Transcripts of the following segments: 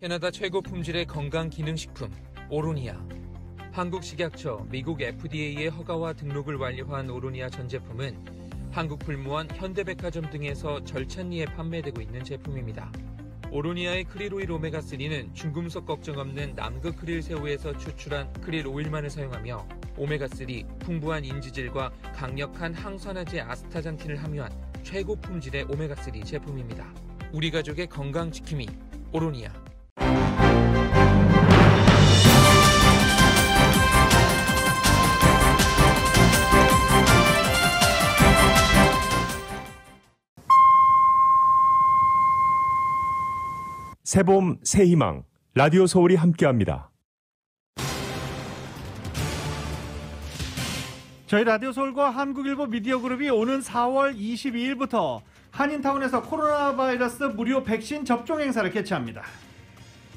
캐나다 최고 품질의 건강기능식품 오로니아. 한국식약처, 미국 FDA의 허가와 등록을 완료한 오로니아 전 제품은 한국 불무원, 현대백화점 등에서 절찬리에 판매되고 있는 제품입니다. 오로니아의 크릴 오일 오메가3는 중금속 걱정 없는 남극 크릴 새우에서 추출한 크릴 오일만을 사용하며 오메가3, 풍부한 인지질과 강력한 항산화제 아스타잔틴을 함유한 최고 품질의 오메가3 제품입니다. 우리 가족의 건강 지킴이 오로니아. 새봄 새희망 라디오 서울이 함께합니다. 저희 라디오 서울과 한국일보 미디어그룹이 오는 4월 22일부터 한인타운에서 코로나 바이러스 무료 백신 접종 행사를 개최합니다.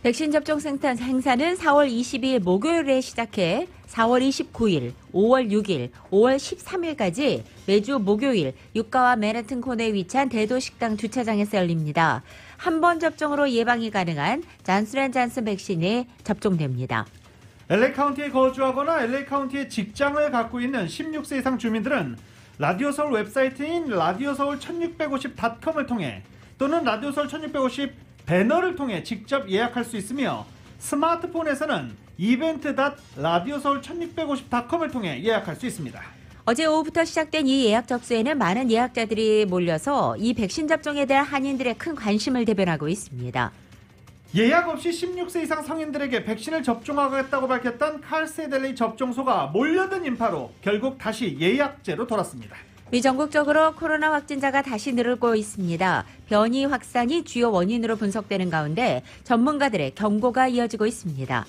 백신 접종 행사는 4월 22일 목요일에 시작해 4월 29일, 5월 6일, 5월 13일까지 매주 목요일 유가와 맨해튼 코너에 위치한 대도식당 주차장에서 열립니다. 한 번 접종으로 예방이 가능한 잔슨앤잔슨 백신이 접종됩니다. LA 카운티에 거주하거나 LA 카운티에 직장을 갖고 있는 16세 이상 주민들은 라디오 서울 웹사이트인 라디오서울 1650.com을 통해 또는 라디오서울 1650 배너를 통해 직접 예약할 수 있으며 스마트폰에서는 event.radioseoul1650.com을 통해 예약할 수 있습니다. 어제 오후부터 시작된 이 예약 접수에는 많은 예약자들이 몰려서 이 백신 접종에 대한 한인들의 큰 관심을 대변하고 있습니다. 예약 없이 16세 이상 성인들에게 백신을 접종하겠다고 밝혔던 칼세델리 접종소가 몰려든 인파로 결국 다시 예약제로 돌았습니다. 미 전국적으로 코로나 확진자가 다시 늘고 있습니다. 변이 확산이 주요 원인으로 분석되는 가운데 전문가들의 경고가 이어지고 있습니다.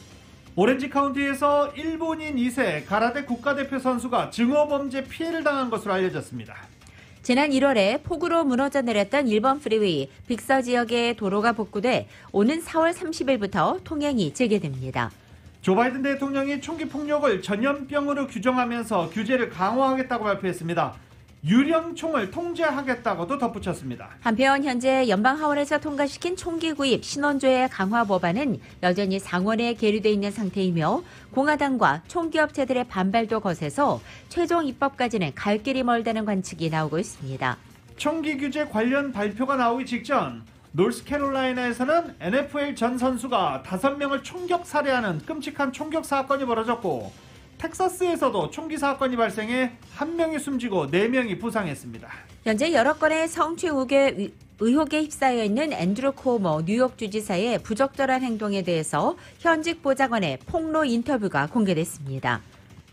오렌지 카운티에서 일본인 2세 가라데 국가대표 선수가 증오범죄 피해를 당한 것으로 알려졌습니다. 지난 1월에 폭우로 무너져 내렸던 일본 프리웨이 빅서 지역의 도로가 복구돼 오는 4월 30일부터 통행이 재개됩니다. 조 바이든 대통령이 총기 폭력을 전염병으로 규정하면서 규제를 강화하겠다고 발표했습니다. 유령총을 통제하겠다고도 덧붙였습니다. 한편 현재 연방 하원에서 통과시킨 총기 구입 신원조회 강화 법안은 여전히 상원에 계류돼 있는 상태이며 공화당과 총기업체들의 반발도 거세서 최종 입법까지는 갈 길이 멀다는 관측이 나오고 있습니다. 총기 규제 관련 발표가 나오기 직전 노스캐롤라이나에서는 NFL 전 선수가 5명을 총격 살해하는 끔찍한 총격 사건이 벌어졌고 텍사스에서도 총기 사건이 발생해 1명이 숨지고 4명이 부상했습니다. 현재 여러 건의 성추행 의혹에 휩싸여 있는 앤드루 쿠오모 뉴욕 주지사의 부적절한 행동에 대해서 현직 보좌관의 폭로 인터뷰가 공개됐습니다.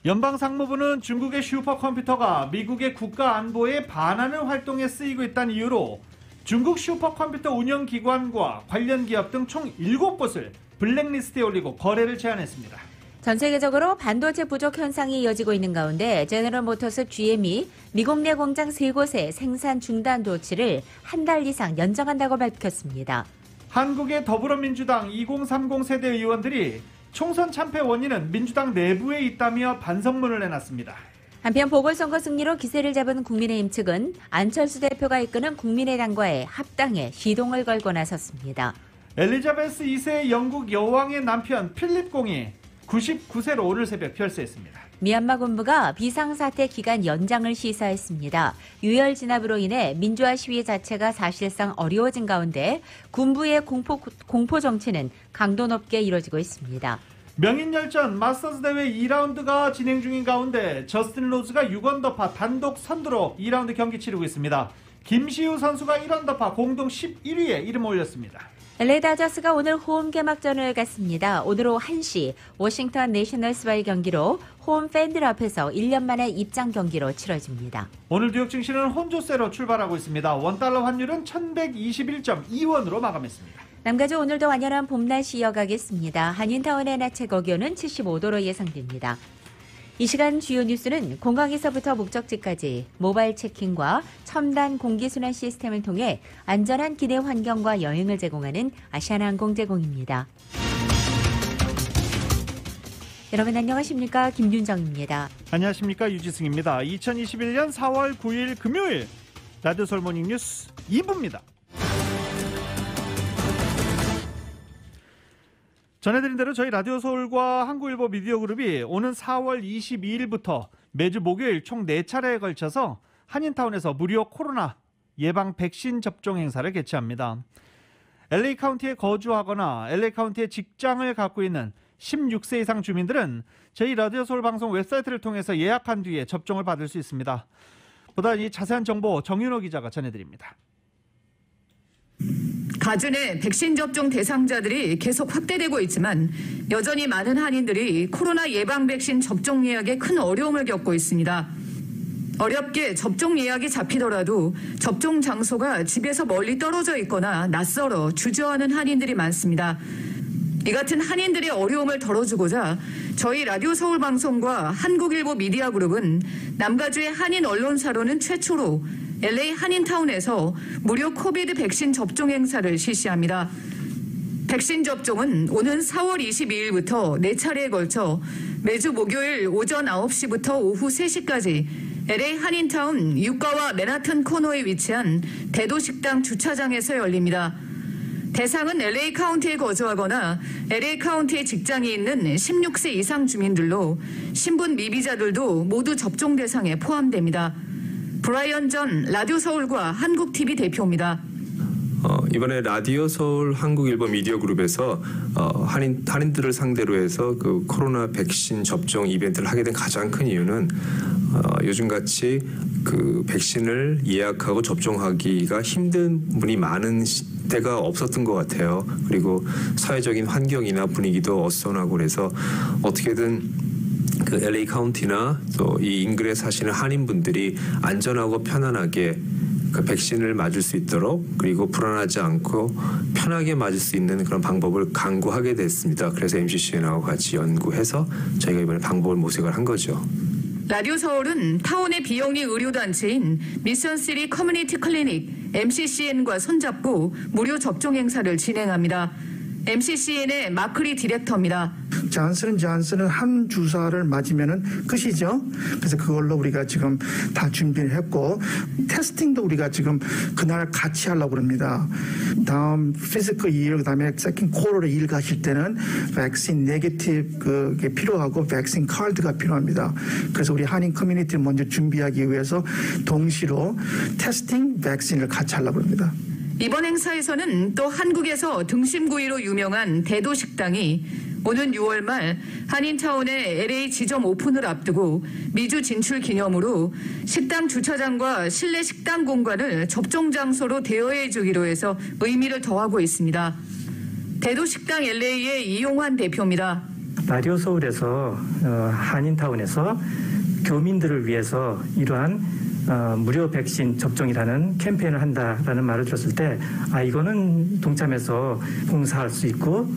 연방상무부는 중국의 슈퍼컴퓨터가 미국의 국가 안보에 반하는 활동에 쓰이고 있다는 이유로 중국 슈퍼컴퓨터 운영기관과 관련 기업 등 총 7곳을 블랙리스트에 올리고 거래를 제한했습니다. 전 세계적으로 반도체 부족 현상이 이어지고 있는 가운데 제너럴 모터스 GM이 미국 내 공장 3곳의 생산 중단 조치를 한 달 이상 연장한다고 밝혔습니다. 한국의 더불어민주당 2030 세대 의원들이 총선 참패 원인은 민주당 내부에 있다며 반성문을 내놨습니다. 한편 보궐선거 승리로 기세를 잡은 국민의힘 측은 안철수 대표가 이끄는 국민의당과의 합당에 시동을 걸고 나섰습니다. 엘리자베스 2세 영국 여왕의 남편 필립 공이 99세로 오늘 새벽 별세했습니다. 미얀마 군부가 비상사태 기간 연장을 시사했습니다. 유혈 진압으로 인해 민주화 시위 자체가 사실상 어려워진 가운데 군부의 공포 정치는 강도 높게 이뤄지고 있습니다. 명인열전 마스터즈 대회 2라운드가 진행 중인 가운데 저스틴 로즈가 6언더파 단독 선두로 2라운드 경기 치르고 있습니다. 김시우 선수가 1언더파 공동 11위에 이름 올렸습니다. LA 다저스가 오늘 홈 개막전을 갖습니다. 오늘 오후 1시 워싱턴 내셔널스와의 경기로 홈 팬들 앞에서 1년 만에 입장 경기로 치러집니다. 오늘 뉴욕 증시는 혼조세로 출발하고 있습니다. 원달러 환율은 1121.2원으로 마감했습니다. 남가주 오늘도 완연한 봄날씨 이어가겠습니다. 한인타운의 낮 최고 기온은 75도로 예상됩니다. 이 시간 주요 뉴스는 공항에서부터 목적지까지 모바일 체킹과 첨단 공기순환 시스템을 통해 안전한 기내 환경과 여행을 제공하는 아시아나항공 제공입니다. 여러분 안녕하십니까? 김윤정입니다. 안녕하십니까? 유지승입니다. 2021년 4월 9일 금요일 라디오 서울 모닝뉴스 2부입니다. 전해드린 대로 저희 라디오 서울과 한국일보 미디어 그룹이 오는 4월 22일부터 매주 목요일 총 4차례에 걸쳐서 한인타운에서 무료 코로나 예방 백신 접종 행사를 개최합니다. LA 카운티에 거주하거나 LA 카운티에 직장을 갖고 있는 16세 이상 주민들은 저희 라디오 서울 방송 웹사이트를 통해서 예약한 뒤에 접종을 받을 수 있습니다. 보다 이 자세한 정보 정윤호 기자가 전해드립니다. 가주 내 백신 접종 대상자들이 계속 확대되고 있지만 여전히 많은 한인들이 코로나 예방 백신 접종 예약에 큰 어려움을 겪고 있습니다. 어렵게 접종 예약이 잡히더라도 접종 장소가 집에서 멀리 떨어져 있거나 낯설어 주저하는 한인들이 많습니다. 이 같은 한인들의 어려움을 덜어주고자 저희 라디오 서울 방송과 한국일보 미디어 그룹은 남가주의 한인 언론사로는 최초로 LA 한인타운에서 무료 코비드 백신 접종 행사를 실시합니다. 백신 접종은 오는 4월 22일부터 4차례에 걸쳐 매주 목요일 오전 9시부터 오후 3시까지 LA 한인타운 유가와 맨하튼 코너에 위치한 대도식당 주차장에서 열립니다. 대상은 LA 카운티에 거주하거나 LA 카운티에 직장이 있는 16세 이상 주민들로 신분 미비자들도 모두 접종 대상에 포함됩니다. 브라이언 전 라디오 서울과 한국TV 대표입니다. 이번에 라디오 서울 한국일보 미디어 그룹에서 한인들을 상대로 해서 그 코로나 백신 접종 이벤트를 하게 된 가장 큰 이유는 요즘같이 그 백신을 예약하고 접종하기가 힘든 분이 많은 때가 없었던 것 같아요. 그리고 사회적인 환경이나 분위기도 어수선하고 그래서 어떻게든 그 LA 카운티나 또 이 인근에 사시는 한인분들이 안전하고 편안하게 그 백신을 맞을 수 있도록 그리고 불안하지 않고 편하게 맞을 수 있는 그런 방법을 강구하게 됐습니다. 그래서 MCCN하고 같이 연구해서 저희가 이번에 방법을 모색을 한 거죠. 라디오 서울은 타운의 비영리 의료단체인 미션시리 커뮤니티 클리닉 MCCN과 손잡고 무료 접종 행사를 진행합니다. MCCN의 마크리 디렉터입니다. 잔슨은 한 주사를 맞으면은 끝이죠. 그래서 그걸로 우리가 지금 다 준비를 했고 테스팅도 우리가 지금 그날 같이 하려고 합니다. 다음 피지컬 2일 그다음에 세컨 콜로 2일 가실 때는 백신 네게티브 그게 필요하고 백신 카드가 필요합니다. 그래서 우리 한인 커뮤니티를 먼저 준비하기 위해서 동시로 테스팅 백신을 같이 하려고 합니다. 이번 행사에서는 또 한국에서 등심구이로 유명한 대도식당이 오는 6월 말 한인타운의 LA 지점 오픈을 앞두고 미주 진출 기념으로 식당 주차장과 실내 식당 공간을 접종 장소로 대여해 주기로 해서 의미를 더하고 있습니다. 대도식당 LA의 이용환 대표입니다. 라디오 서울에서 한인타운에서 교민들을 위해서 이러한 무료 백신 접종이라는 캠페인을 한다라는 말을 들었을 때 이거는 동참해서 봉사할 수 있고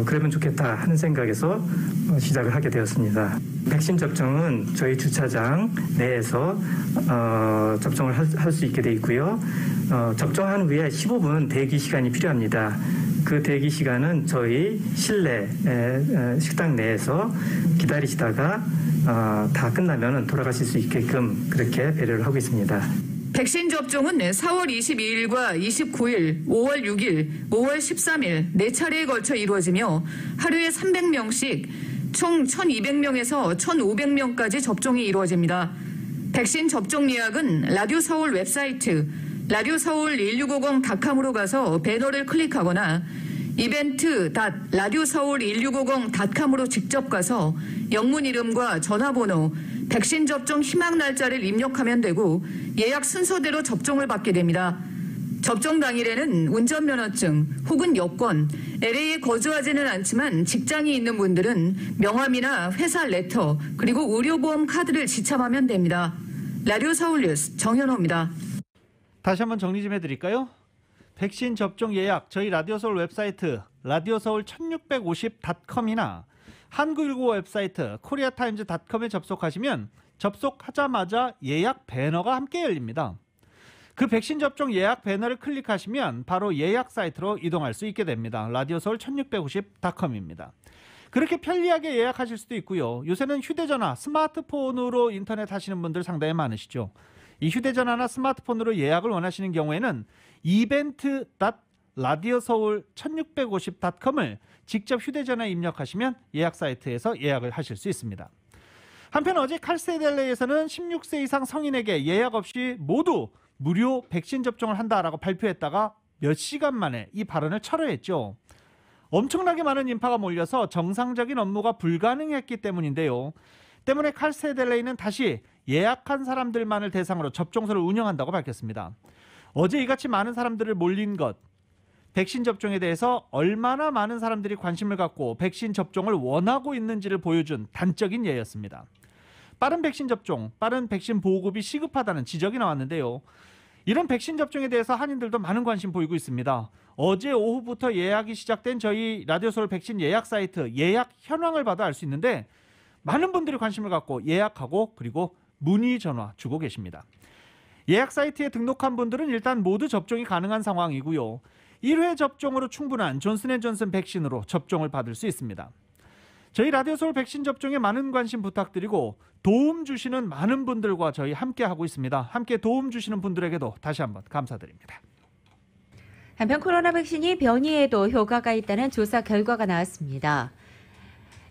그러면 좋겠다 하는 생각에서 시작을 하게 되었습니다. 백신 접종은 저희 주차장 내에서 접종을 할 수 있게 돼 있고요. 접종한 후에 15분 대기 시간이 필요합니다. 그 대기 시간은 저희 실내 식당 내에서 기다리시다가 다 끝나면 돌아가실 수 있게끔 그렇게 배려를 하고 있습니다. 백신 접종은 4월 22일과 29일, 5월 6일, 5월 13일 4차례에 걸쳐 이루어지며 하루에 300명씩 총 1,200명에서 1,500명까지 접종이 이루어집니다. 백신 접종 예약은 라디오 서울 웹사이트 라디오서울 1650.com으로 가서 배너를 클릭하거나 event.radioseoul1650.com으로 직접 가서 영문 이름과 전화번호, 백신 접종 희망 날짜를 입력하면 되고 예약 순서대로 접종을 받게 됩니다. 접종 당일에는 운전면허증 혹은 여권, LA에 거주하지는 않지만 직장이 있는 분들은 명함이나 회사 레터 그리고 의료보험 카드를 지참하면 됩니다. 라디오 서울 뉴스 정현호입니다. 다시 한번 정리 좀 해드릴까요? 백신 접종 예약 저희 라디오 서울 웹사이트 라디오서울 1650.com이나 한국일보 웹사이트 코리아타임즈.com에 접속하시면 접속하자마자 예약 배너가 함께 열립니다. 그 백신 접종 예약 배너를 클릭하시면 바로 예약 사이트로 이동할 수 있게 됩니다. 라디오서울 1650.com입니다. 그렇게 편리하게 예약하실 수도 있고요. 요새는 휴대전화, 스마트폰으로 인터넷 하시는 분들 상당히 많으시죠. 이 휴대전화나 스마트폰으로 예약을 원하시는 경우에는 event 라디오서울 1650.com을 직접 휴대전화에 입력하시면 예약 사이트에서 예약을 하실 수 있습니다. 한편 어제 칼세델레에서는 16세 이상 성인에게 예약 없이 모두 무료 백신 접종을 한다라고 발표했다가 몇 시간 만에 이 발언을 철회했죠. 엄청나게 많은 인파가 몰려서 정상적인 업무가 불가능했기 때문인데요. 때문에 칼세델레이는 다시 예약한 사람들만을 대상으로 접종소를 운영한다고 밝혔습니다. 어제 이같이 많은 사람들을 몰린 것, 백신 접종에 대해서 얼마나 많은 사람들이 관심을 갖고 백신 접종을 원하고 있는지를 보여준 단적인 예였습니다. 빠른 백신 접종, 빠른 백신 보급이 시급하다는 지적이 나왔는데요. 이런 백신 접종에 대해서 한인들도 많은 관심 보이고 있습니다. 어제 오후부터 예약이 시작된 저희 라디오서울 백신 예약 사이트 예약 현황을 봐도 알 수 있는데 많은 분들이 관심을 갖고 예약하고 그리고 문의 전화 주고 계십니다. 예약 사이트에 등록한 분들은 일단 모두 접종이 가능한 상황이고요. 1회 접종으로 충분한 존슨앤존슨 백신으로 접종을 받을 수 있습니다. 저희 라디오서울 백신 접종에 많은 관심 부탁드리고 도움 주시는 많은 분들과 저희 함께 하고 있습니다. 함께 도움 주시는 분들에게도 다시 한번 감사드립니다. 한편 코로나 백신이 변이에도 효과가 있다는 조사 결과가 나왔습니다.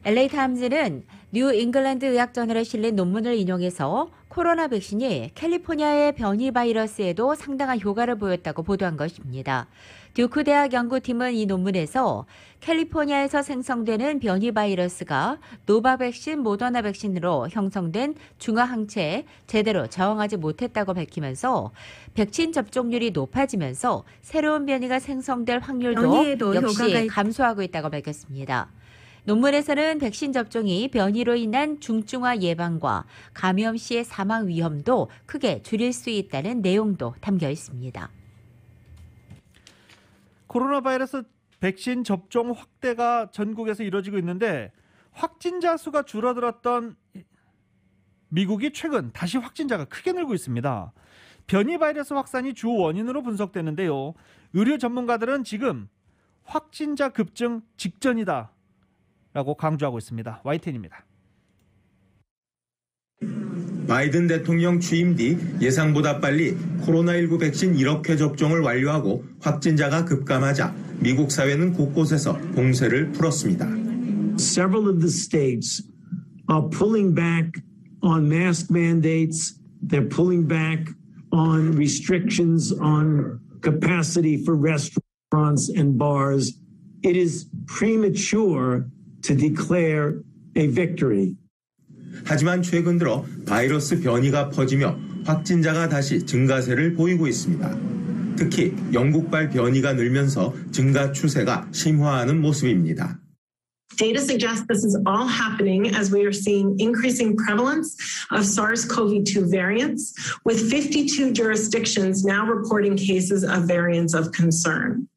LA타임즈는 뉴 잉글랜드 의학저널에 실린 논문을 인용해서 코로나 백신이 캘리포니아의 변이 바이러스에도 상당한 효과를 보였다고 보도한 것입니다. 듀크 대학 연구팀은 이 논문에서 캘리포니아에서 생성되는 변이 바이러스가 노바백신, 모더나 백신으로 형성된 중화 항체에 제대로 저항하지 못했다고 밝히면서 백신 접종률이 높아지면서 새로운 변이가 생성될 확률도 역시 감소하고 있다고 밝혔습니다. 논문에서는 백신 접종이 변이로 인한 중증화 예방과 감염 시의 사망 위험도 크게 줄일 수 있다는 내용도 담겨 있습니다. 코로나 바이러스 백신 접종 확대가 전국에서 이루어지고 있는데 확진자 수가 줄어들었던 미국이 최근 다시 확진자가 크게 늘고 있습니다. 변이 바이러스 확산이 주 원인으로 분석되는데요. 의료 전문가들은 지금 확진자 급증 직전이다 라고 강조하고 있습니다. YTN입니다. 바이든 대통령 취임 뒤 예상보다 빨리 코로나19 백신 1억 회 접종을 완료하고 확진자가 급감하자 미국 사회는 곳곳에서 봉쇄를 풀었습니다. Several of the states are pulling back on mask mandates. They're pulling back on restrictions on capacity for restaurants and bars. It is premature to declare a victory. 하지만 최근 들어 바이러스 변이가 퍼지며 확진자가 다시 증가세를 보이고 있습니다. 특히 영국발 변이가 늘면서 증가 추세가 심화하는 모습입니다. Data suggests this is all happening as we are seeing increasing prevalence of SARS-CoV-2 variants, with 52 jurisdictions now reporting cases of variants of concern.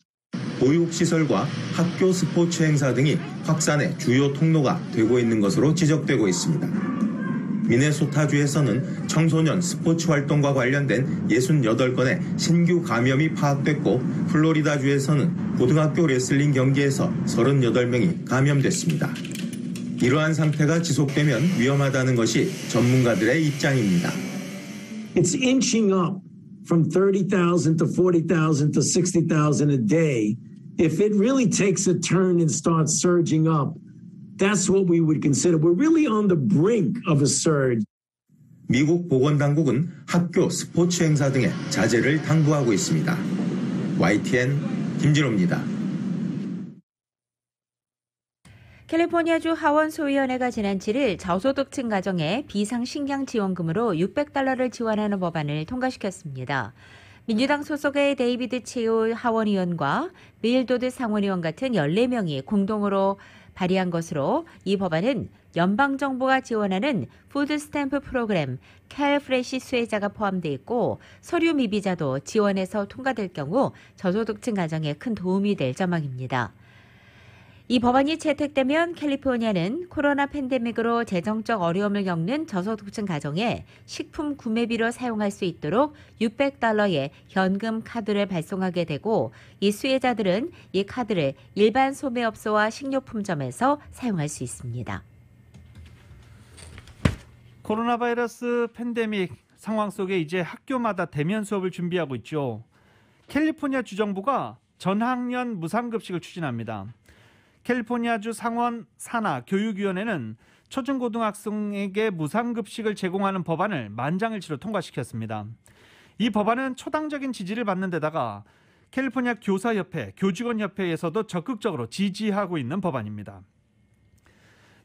보육시설과 학교 스포츠 행사 등이 확산의 주요 통로가 되고 있는 것으로 지적되고 있습니다. 미네소타주에서는 청소년 스포츠 활동과 관련된 68건의 신규 감염이 파악됐고 플로리다주에서는 고등학교 레슬링 경기에서 38명이 감염됐습니다. 이러한 상태가 지속되면 위험하다는 것이 전문가들의 입장입니다. It's inching up from 30,000 to 40,000 to 60,000 a day. If it really takes a turn and starts surging up, that's what we would consider. We're really on the brink of a surge. 미국 보건당국은 학교 스포츠 행사 등의 자제를 당부하고 있습니다. YTN 김진호입니다. 캘리포니아주 하원소위원회가 지난 7일 저소득층 가정에 비상식량지원금으로 $600를 지원하는 법안을 통과시켰습니다. 민주당 소속의 데이비드 체오 하원의원과 밀 도드 상원의원 같은 14명이 공동으로 발의한 것으로 이 법안은 연방정부가 지원하는 푸드스탬프 프로그램 캘프레시 수혜자가 포함되어 있고 서류 미비자도 지원해서 통과될 경우 저소득층 가정에 큰 도움이 될 전망입니다. 이 법안이 채택되면 캘리포니아는 코로나 팬데믹으로 재정적 어려움을 겪는 저소득층 가정에 식품 구매비로 사용할 수 있도록 $600의 현금 카드를 발송하게 되고 이 수혜자들은 이 카드를 일반 소매업소와 식료품점에서 사용할 수 있습니다. 코로나 바이러스 팬데믹 상황 속에 이제 학교마다 대면 수업을 준비하고 있죠. 캘리포니아 주정부가 전학년 무상급식을 추진합니다. 캘리포니아주 상원 산하 교육위원회는 초중고등학생에게 무상급식을 제공하는 법안을 만장일치로 통과시켰습니다. 이 법안은 초당적인 지지를 받는 데다가 캘리포니아 교사협회, 교직원협회에서도 적극적으로 지지하고 있는 법안입니다.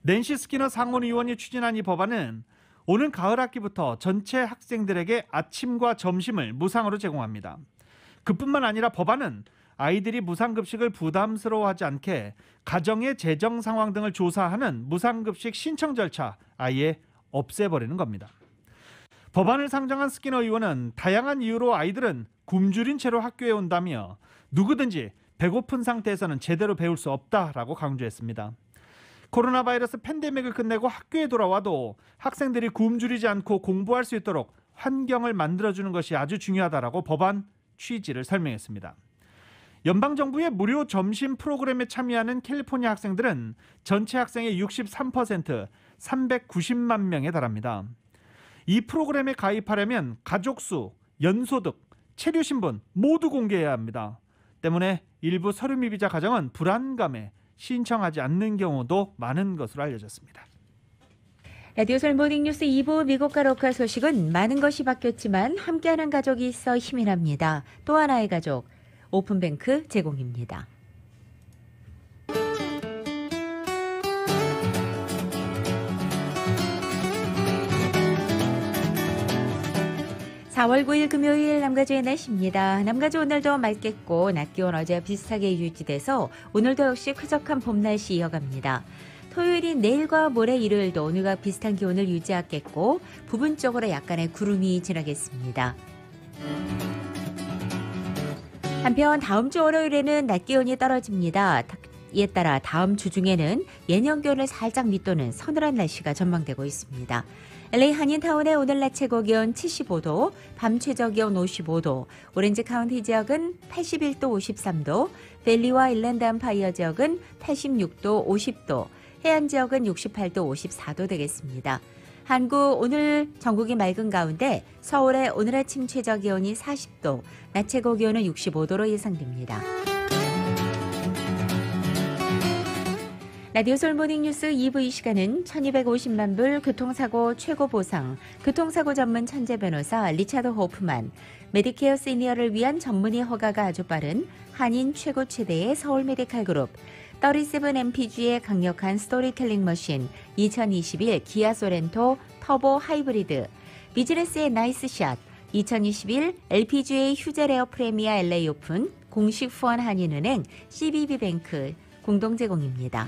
낸시 스키너 상원의원이 추진한 이 법안은 오는 가을 학기부터 전체 학생들에게 아침과 점심을 무상으로 제공합니다. 그뿐만 아니라 법안은 아이들이 무상급식을 부담스러워하지 않게 가정의 재정 상황 등을 조사하는 무상급식 신청 절차 아예 없애버리는 겁니다. 법안을 상정한 스키너 의원은 다양한 이유로 아이들은 굶주린 채로 학교에 온다며 누구든지 배고픈 상태에서는 제대로 배울 수 없다라고 강조했습니다. 코로나 바이러스 팬데믹을 끝내고 학교에 돌아와도 학생들이 굶주리지 않고 공부할 수 있도록 환경을 만들어주는 것이 아주 중요하다라고 법안 취지를 설명했습니다. 연방정부의 무료 점심 프로그램에 참여하는 캘리포니아 학생들은 전체 학생의 63%, 390만 명에 달합니다. 이 프로그램에 가입하려면 가족수, 연소득, 체류신분 모두 공개해야 합니다. 때문에 일부 서류 미비자 가정은 불안감에 신청하지 않는 경우도 많은 것으로 알려졌습니다. 라디오솔 모닝뉴스 2부 미국과 로컬 소식은 많은 것이 바뀌었지만 함께하는 가족이 있어 힘이 납니다. 또 하나의 가족, 오픈뱅크 제공입니다. 4월 9일 금요일 남가주의 날씨입니다. 남가주 오늘도 맑겠고 낮 기온 어제와 비슷하게 유지돼서 오늘도 역시 쾌적한 봄 날씨 이어갑니다. 토요일인 내일과 모레 일요일도 오늘과 비슷한 기온을 유지하겠고 부분적으로 약간의 구름이 지나겠습니다. 한편 다음 주 월요일에는 낮 기온이 떨어집니다. 이에 따라 다음 주 중에는 예년 기온을 살짝 밑도는 서늘한 날씨가 전망되고 있습니다. LA 한인타운의 오늘 낮 최고 기온 75도, 밤 최저 기온 55도, 오렌지 카운티 지역은 81도 53도, 밸리와 일랜드 암파이어 지역은 86도 50도, 해안 지역은 68도 54도 되겠습니다. 한국 오늘 전국이 맑은 가운데 서울의 오늘 아침 최저 기온이 40도, 낮 최고 기온은 65도로 예상됩니다. 라디오 솔 모닝뉴스 2부 이 시간은 1250만 불 교통사고 최고 보상, 교통사고 전문 천재 변호사 리차드 호프만, 메디케어 시니어를 위한 전문의 허가가 아주 빠른 한인 최고 최대의 서울 메디칼 그룹, 37MPG의 강력한 스토리텔링 머신 2021 기아 소렌토 터보 하이브리드, 비즈니스의 나이스 샷 2021 LPGA 휴젤에어 프레미아 LA 오픈 공식 후원 한인은행 CBB뱅크 공동 제공입니다.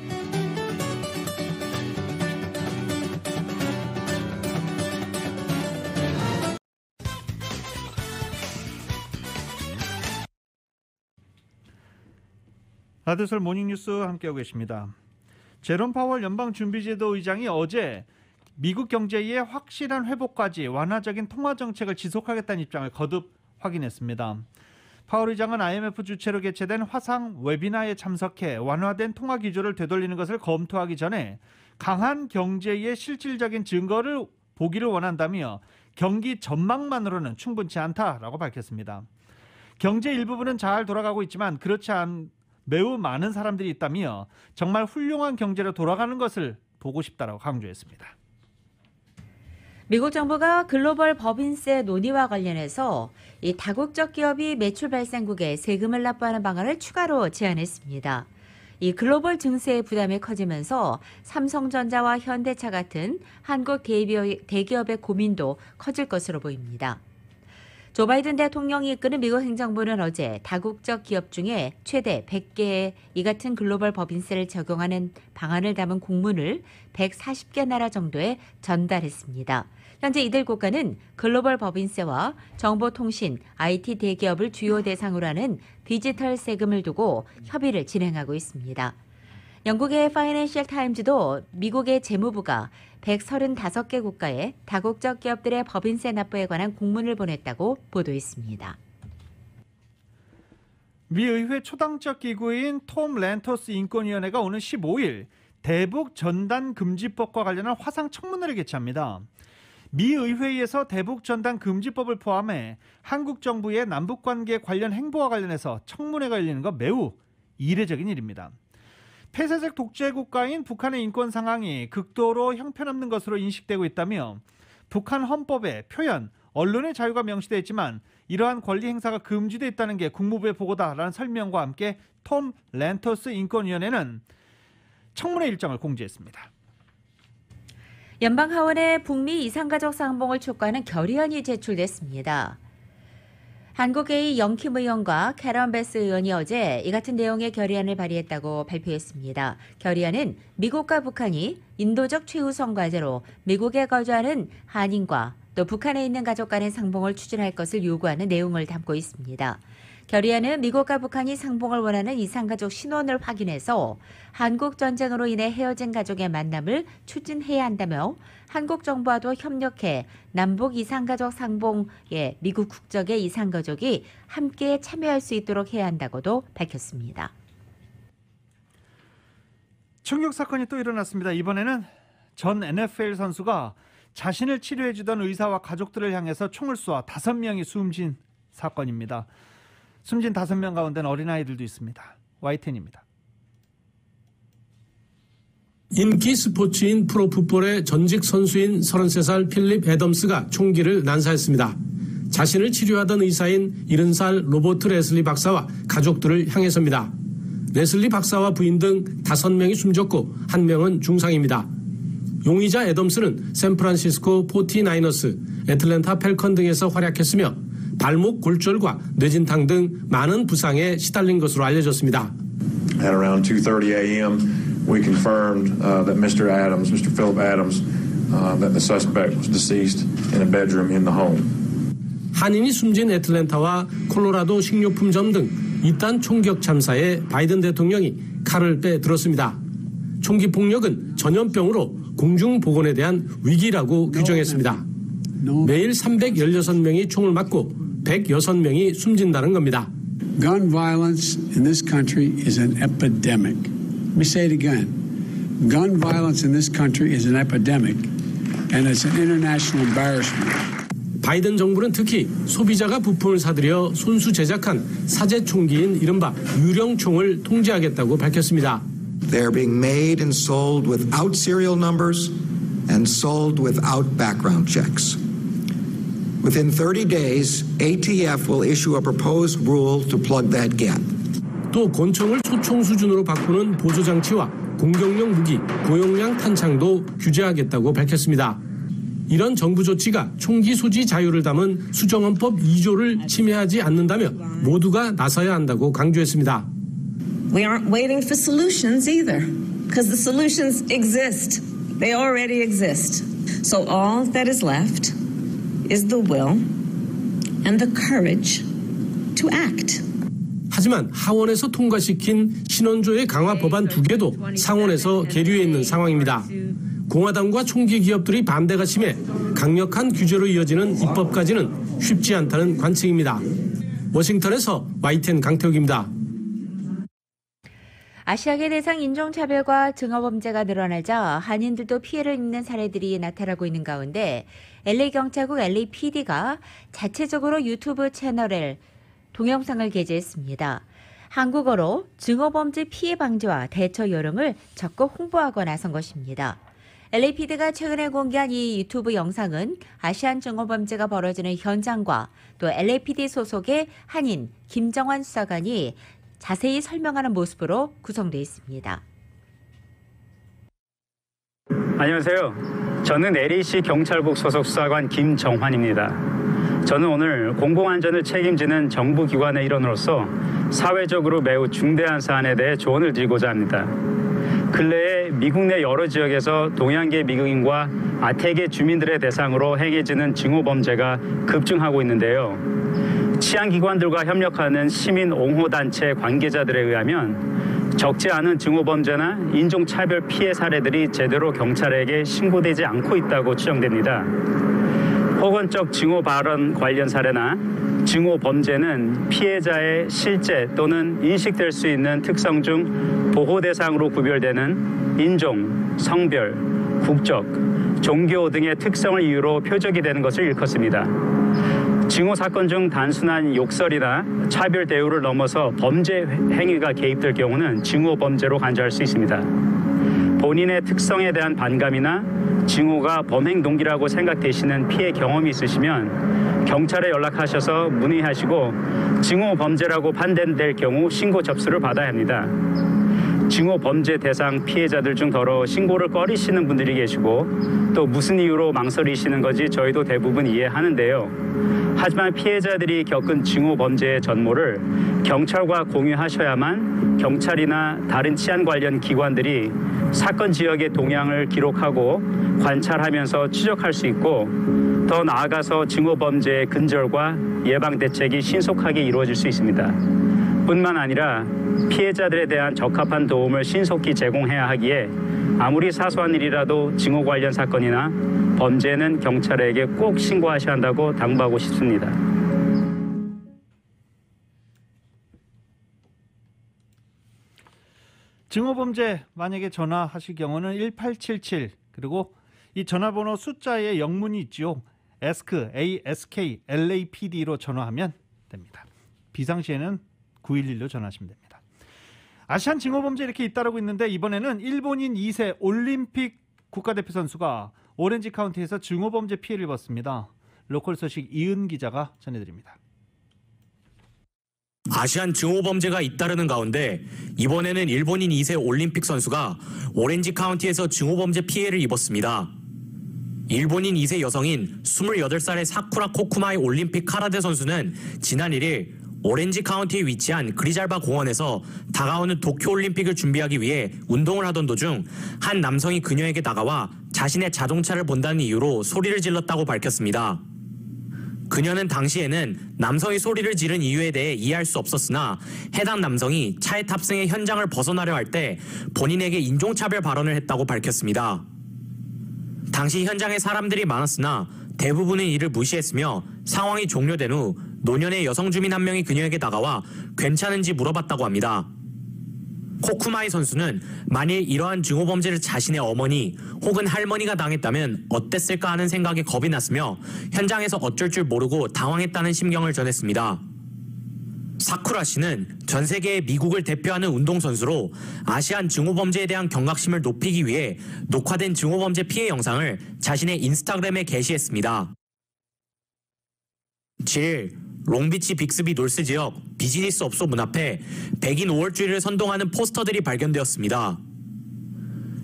라디오솔 모닝뉴스 함께하고 계십니다. 제롬 파월 연방준비제도 의장이 어제 미국 경제의 확실한 회복까지 완화적인 통화정책을 지속하겠다는 입장을 거듭 확인했습니다. 파월 의장은 IMF 주최로 개최된 화상 웨비나에 참석해 완화된 통화 기조를 되돌리는 것을 검토하기 전에 강한 경제의 실질적인 증거를 보기를 원한다며 경기 전망만으로는 충분치 않다라고 밝혔습니다. 경제 일부분은 잘 돌아가고 있지만 그렇지 않은 매우 많은 사람들이 있다며 정말 훌륭한 경제로 돌아가는 것을 보고 싶다라고 강조했습니다. 미국 정부가 글로벌 법인세 논의와 관련해서 이 다국적 기업이 매출 발생국에 세금을 납부하는 방안을 추가로 제안했습니다. 이 글로벌 증세의 부담이 커지면서 삼성전자와 현대차 같은 한국 대기업의 고민도 커질 것으로 보입니다. 조 바이든 대통령이 이끄는 미국 행정부는 어제 다국적 기업 중에 최대 100개의 이 같은 글로벌 법인세를 적용하는 방안을 담은 공문을 140개 나라 정도에 전달했습니다. 현재 이들 국가는 글로벌 법인세와 정보통신, IT 대기업을 주요 대상으로 하는 디지털 세금을 두고 협의를 진행하고 있습니다. 영국의 파이낸셜 타임즈도 미국의 재무부가 135개 국가에 다국적 기업들의 법인세 납부에 관한 공문을 보냈다고 보도했습니다. 미 의회 초당적 기구인 톰 랜터스 인권위원회가 오늘 15일 대북 전단 금지법과 관련한 화상 청문회를 개최합니다. 미 의회에서 대북 전단 금지법을 포함해 한국 정부의 남북 관계 관련 행보와 관련해서 청문회가 열리는 건 매우 이례적인 일입니다. 폐쇄적 독재 국가인 북한의 인권 상황이 극도로 형편없는 것으로 인식되고 있다며 북한 헌법에 표현, 언론의 자유가 명시되어 있지만 이러한 권리 행사가 금지되어 있다는 게 국무부의 보고다라는 설명과 함께 톰 랜터스 인권위원회는 청문회 일정을 공지했습니다. 연방하원에 북미 이산가족 상봉을 촉구하는 결의안이 제출됐습니다. 한국의 영킴 의원과 캐런 베스 의원이 어제 이 같은 내용의 결의안을 발의했다고 발표했습니다. 결의안은 미국과 북한이 인도적 최우선 과제로 미국에 거주하는 한인과 또 북한에 있는 가족 간의 상봉을 추진할 것을 요구하는 내용을 담고 있습니다. 결의안은 미국과 북한이 상봉을 원하는 이산가족 신원을 확인해서 한국 전쟁으로 인해 헤어진 가족의 만남을 추진해야 한다며 한국 정부와도 협력해 남북 이산가족 상봉에 미국 국적의 이산가족이 함께 참여할 수 있도록 해야 한다고도 밝혔습니다. 충격 사건이 또 일어났습니다. 이번에는 전 NFL 선수가 자신을 치료해주던 의사와 가족들을 향해서 총을 쏘아 5명이 숨진 사건입니다. 숨진 5명 가운데는 어린아이들도 있습니다. YTN입니다. 인기 스포츠인 프로풋볼의 전직 선수인 33살 필립 애덤스가 총기를 난사했습니다. 자신을 치료하던 의사인 70살 로버트 레슬리 박사와 가족들을 향해서입니다. 레슬리 박사와 부인 등 5명이 숨졌고 1명은 중상입니다. 용의자 애덤스는 샌프란시스코 49어스, 애틀랜타 펠컨 등에서 활약했으며 발목 골절과 뇌진탕 등 많은 부상에 시달린 것으로 알려졌습니다. At around 2:30 a.m., we confirmed that Mr. Philip Adams, that the suspect was deceased in a bedroom in the home. 한인이 숨진 애틀랜타와 콜로라도 식료품점 등 이딴 총격 참사에 바이든 대통령이 칼을 빼들었습니다. 총기 폭력은 전염병으로 공중보건에 대한 위기라고 규정했습니다. 매일 316명이 총을 맞고 106명이 숨진다는 겁니다. Gun violence in this country is an epidemic. Let me say it again. Gun violence in this country is an epidemic, and it's an international embarrassment. 바이든 정부는 특히 소비자가 부품을 사들여 손수 제작한 사제 총기인 이른바 유령총을 통제하겠다고 밝혔습니다. They are being made and sold without serial numbers and sold without background checks. Within 30 days, ATF will issue a proposed rule to plug that gap. 또 권총을 소총 수준으로 바꾸는 보조장치와 공격용 무기, 고용량 탄창도 규제하겠다고 밝혔습니다. 이런 정부 조치가 총기 소지 자유를 담은 수정헌법 2조를 침해하지 않는다며 모두가 나서야 한다고 강조했습니다. We aren't waiting for solutions either, because the solutions exist. They already exist. So all that is left is the will and the courage to act. 하지만 하원에서 통과시킨 신원조회 강화 법안 2개도 상원에서 계류해 있는 상황입니다. 공화당과 총기 기업들이 반대가 심해 강력한 규제로 이어지는 입법까지는 쉽지 않다는 관측입니다. 워싱턴에서 YTN 강태욱입니다. 아시아계 대상 인종차별과 증오범죄가 늘어나자 한인들도 피해를 입는 사례들이 나타나고 있는 가운데 LA경찰국 LAPD가 자체적으로 유튜브 채널에 동영상을 게재했습니다. 한국어로 증오범죄 피해 방지와 대처 요령을 적극 홍보하고 나선 것입니다. LAPD가 최근에 공개한 이 유튜브 영상은 아시안 증오범죄가 벌어지는 현장과 또 LAPD 소속의 한인 김정환 수사관이 자세히 설명하는 모습으로 구성되어 있습니다. 안녕하세요. 저는 LAC 경찰국 소속 수사관 김정환입니다. 저는 오늘 공공안전을 책임지는 정부기관의 일원으로서 사회적으로 매우 중대한 사안에 대해 조언을 드리고자 합니다. 근래에 미국 내 여러 지역에서 동양계 미국인과 아태계 주민들의 대상으로 행해지는 증오범죄가 급증하고 있는데요. 치안기관들과 협력하는 시민 옹호단체 관계자들에 의하면 적지 않은 증오범죄나 인종차별 피해 사례들이 제대로 경찰에게 신고되지 않고 있다고 추정됩니다. 호건적 증오 발언 관련 사례나 증오 범죄는 피해자의 실제 또는 인식될 수 있는 특성 중 보호 대상으로 구별되는 인종, 성별, 국적, 종교 등의 특성을 이유로 표적이 되는 것을 일컫습니다. 증오 사건 중 단순한 욕설이나 차별 대우를 넘어서 범죄 행위가 개입될 경우는 증오 범죄로 간주할 수 있습니다. 본인의 특성에 대한 반감이나 증오가 범행 동기라고 생각되시는 피해 경험이 있으시면 경찰에 연락하셔서 문의하시고 증오 범죄라고 판단될 경우 신고 접수를 받아야 합니다. 증오 범죄 대상 피해자들 중 더러 신고를 꺼리시는 분들이 계시고 또 무슨 이유로 망설이시는 건지 저희도 대부분 이해하는데요. 하지만 피해자들이 겪은 증오 범죄의 전모를 경찰과 공유하셔야만 경찰이나 다른 치안 관련 기관들이 사건 지역의 동향을 기록하고 관찰하면서 추적할 수 있고 더 나아가서 증오 범죄의 근절과 예방 대책이 신속하게 이루어질 수 있습니다. 뿐만 아니라 피해자들에 대한 적합한 도움을 신속히 제공해야 하기에 아무리 사소한 일이라도 증오 관련 사건이나 범죄는 경찰에게 꼭 신고하셔야 한다고 당부하고 싶습니다. 증오범죄 만약에 전화하실 경우는 1877 그리고 이 전화번호 숫자에 영문이 있죠. ASK LAPD로 전화하면 됩니다. 비상시에는 911로 전화하시면 됩니다. 아시안 증오범죄 이렇게 잇따르고 있는데 이번에는 일본인 2세 올림픽 국가대표 선수가 오렌지 카운티에서 증오범죄 피해를 입었습니다. 로컬 소식 이은 기자가 전해드립니다. 아시안 증오범죄가 잇따르는 가운데 이번에는 일본인 2세 올림픽 선수가 오렌지 카운티에서 증오범죄 피해를 입었습니다. 일본인 2세 여성인 28살의 사쿠라 코쿠마이 올림픽 카라데 선수는 지난 1일 오렌지 카운티에 위치한 그리잘바 공원에서 다가오는 도쿄올림픽을 준비하기 위해 운동을 하던 도중 한 남성이 그녀에게 다가와 자신의 자동차를 본다는 이유로 소리를 질렀다고 밝혔습니다. 그녀는 당시에는 남성이 소리를 지른 이유에 대해 이해할 수 없었으나 해당 남성이 차에 탑승해 현장을 벗어나려 할 때 본인에게 인종차별 발언을 했다고 밝혔습니다. 당시 현장에 사람들이 많았으나 대부분은 이를 무시했으며 상황이 종료된 후 노년의 여성 주민 한 명이 그녀에게 다가와 괜찮은지 물어봤다고 합니다. 코쿠마이 선수는 만일 이러한 증오범죄를 자신의 어머니 혹은 할머니가 당했다면 어땠을까 하는 생각에 겁이 났으며 현장에서 어쩔 줄 모르고 당황했다는 심경을 전했습니다. 사쿠라 씨는 전 세계의 미국을 대표하는 운동선수로 아시안 증오범죄에 대한 경각심을 높이기 위해 녹화된 증오범죄 피해 영상을 자신의 인스타그램에 게시했습니다. 7일 롱비치 빅스비 놀스 지역 비즈니스 업소 문 앞에 백인 5월주의를 선동하는 포스터들이 발견되었습니다.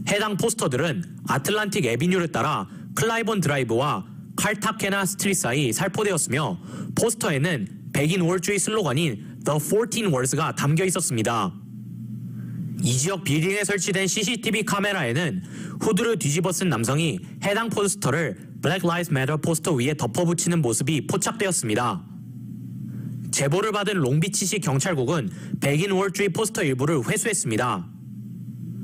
해당 포스터들은 아틀란틱 애비뉴를 따라 클라이본 드라이브와 칼타케나 스트리트 사이 살포되었으며 포스터에는 백인 5월주의 슬로건인 The 14 Words가 담겨 있었습니다. 이 지역 빌딩에 설치된 CCTV 카메라에는 후드를 뒤집어 쓴 남성이 해당 포스터를 Black Lives Matter 포스터 위에 덮어붙이는 모습이 포착되었습니다. 제보를 받은 롱비치시 경찰국은 백인 5월주의 포스터 일부를 회수했습니다.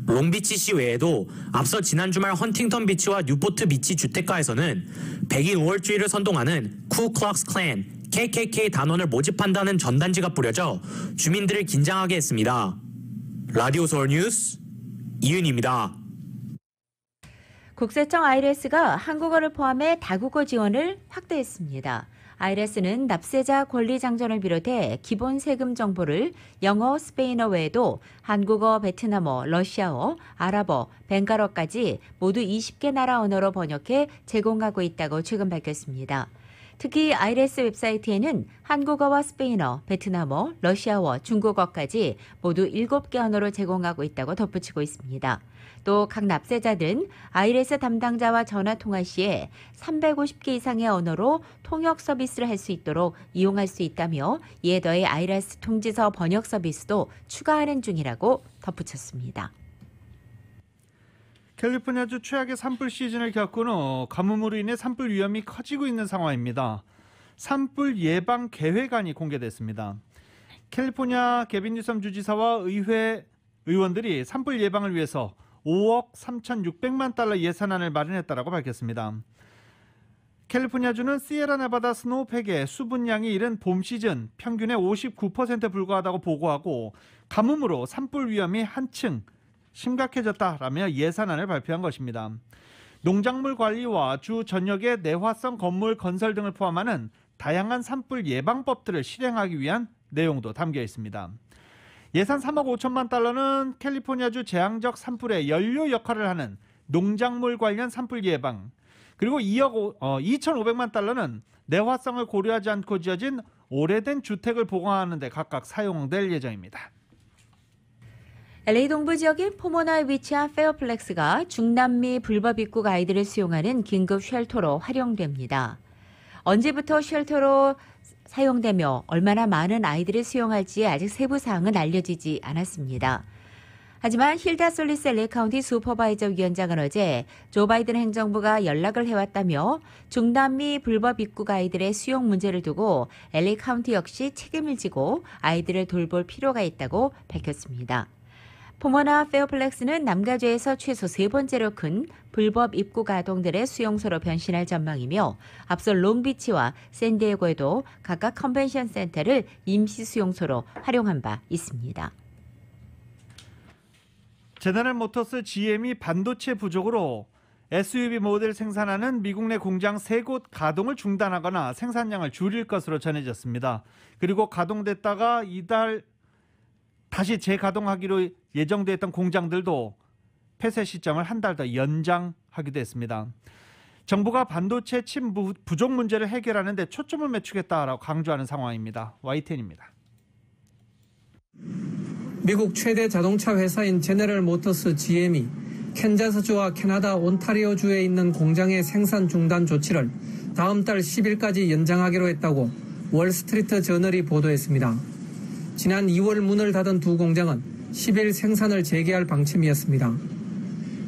롱비치시 외에도 앞서 지난 주말 헌팅턴 비치와 뉴포트 비치 주택가에서는 백인 5월주의를 선동하는 쿠클럭스 클랜 KKK 단원을 모집한다는 전단지가 뿌려져 주민들을 긴장하게 했습니다. 라디오 서울 뉴스 이윤입니다. 국세청 IRS가 한국어를 포함해 다국어 지원을 확대했습니다. IRS는 납세자 권리 장전을 비롯해 기본 세금 정보를 영어, 스페인어 외에도 한국어, 베트남어, 러시아어, 아랍어, 벵갈어까지 모두 20개 나라 언어로 번역해 제공하고 있다고 최근 밝혔습니다. 특히 IRS 웹사이트에는 한국어와 스페인어, 베트남어, 러시아어, 중국어까지 모두 7개 언어로 제공하고 있다고 덧붙이고 있습니다. 또 각 납세자들은 IRS 담당자와 전화 통화 시에 350개 이상의 언어로 통역 서비스를 할 수 있도록 이용할 수 있다며 이에 더해 IRS 통지서 번역 서비스도 추가하는 중이라고 덧붙였습니다. 캘리포니아주 최악의 산불 시즌을 겪은 후 가뭄으로 인해 산불 위험이 커지고 있는 상황입니다. 산불 예방 계획안이 공개됐습니다. 캘리포니아 게빈 뉴섬 주지사와 의회 의원들이 산불 예방을 위해서 5억 3,600만 달러 예산안을 마련했다고 밝혔습니다. 캘리포니아주는 시에라네바다 스노우팩의 수분량이 이른 봄 시즌 평균의 59%에 불과하다고 보고하고 가뭄으로 산불 위험이 한층 심각해졌다라며 예산안을 발표한 것입니다. 농작물 관리와 주 전역의 내화성 건물 건설 등을 포함하는 다양한 산불 예방법들을 실행하기 위한 내용도 담겨 있습니다. 예산 3억 5천만 달러는 캘리포니아주 재앙적 산불의 연료 역할을 하는 농작물 관련 산불 예방, 그리고 2,500만 달러는 내화성을 고려하지 않고 지어진 오래된 주택을 보강하는 데 각각 사용될 예정입니다. LA 동부 지역인 포모나에 위치한 페어플렉스가 중남미 불법 입국 아이들을 수용하는 긴급 쉘터로 활용됩니다. 언제부터 쉘터로 사용되며 얼마나 많은 아이들을 수용할지 아직 세부 사항은 알려지지 않았습니다. 하지만 힐다 솔리스 LA 카운티 슈퍼바이저 위원장은 어제 조 바이든 행정부가 연락을 해왔다며 중남미 불법 입국 아이들의 수용 문제를 두고 LA 카운티 역시 책임을 지고 아이들을 돌볼 필요가 있다고 밝혔습니다. 포모나 페어플렉스는 남가주에서 최소 3번째로 큰 불법 입국 아동들의 수용소로 변신할 전망이며 앞서 롱비치와 샌디에고에도 각각 컨벤션 센터를 임시 수용소로 활용한 바 있습니다. 제너럴 모터스 GM이 반도체 부족으로 SUV 모델 생산하는 미국 내 공장 3곳 가동을 중단하거나 생산량을 줄일 것으로 전해졌습니다. 그리고 가동됐다가 이달 다시 재가동하기로 예정됐던 공장들도 폐쇄 시점을 한 달 더 연장하기도 했습니다. 정부가 반도체 칩 부족 문제를 해결하는 데 초점을 맞추겠다라고 강조하는 상황입니다. YTN입니다. 미국 최대 자동차 회사인 제너럴 모터스 GM이 캔자스주와 캐나다 온타리오주에 있는 공장의 생산 중단 조치를 다음 달 10일까지 연장하기로 했다고 월스트리트 저널이 보도했습니다. 지난 2월 문을 닫은 두 공장은 10일 생산을 재개할 방침이었습니다.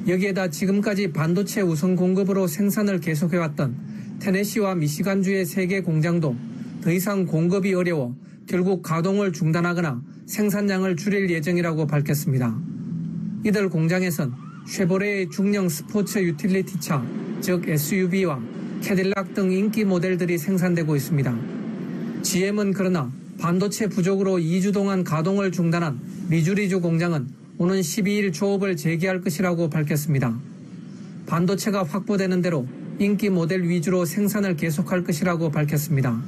여기에다 지금까지 반도체 우선 공급으로 생산을 계속해왔던 테네시와 미시간주의 3개 공장도 더 이상 공급이 어려워 결국 가동을 중단하거나 생산량을 줄일 예정이라고 밝혔습니다. 이들 공장에선 쉐보레의 중형 스포츠 유틸리티차, 즉 SUV와 캐딜락 등 인기 모델들이 생산되고 있습니다. GM은 그러나 반도체 부족으로 2주 동안 가동을 중단한 미주리주 공장은 오는 12일 조업을 재개할 것이라고 밝혔습니다. 반도체가 확보되는 대로 인기 모델 위주로 생산을 계속할 것이라고 밝혔습니다.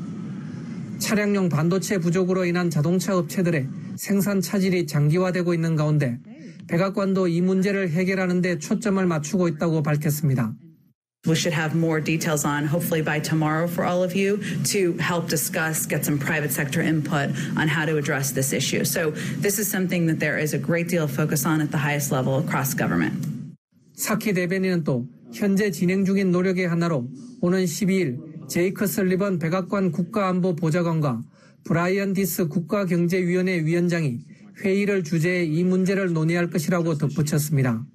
차량용 반도체 부족으로 인한 자동차 업체들의 생산 차질이 장기화되고 있는 가운데 백악관도 이 문제를 해결하는 데 초점을 맞추고 있다고 밝혔습니다. We should have more details on, hopefully by tomorrow for all of you, to help discuss, get some private sector input on how to address this issue. So this is something that there is a great deal of focus on at the highest level across government. 사키 대변인은 또 현재 진행 중인 노력의 하나로 오는 12일 제이크 설리번 백악관 국가안보보좌관과 브라이언 디스 국가경제위원회 위원장이 회의를 주재해 이 문제를 논의할 것이라고 덧붙였습니다.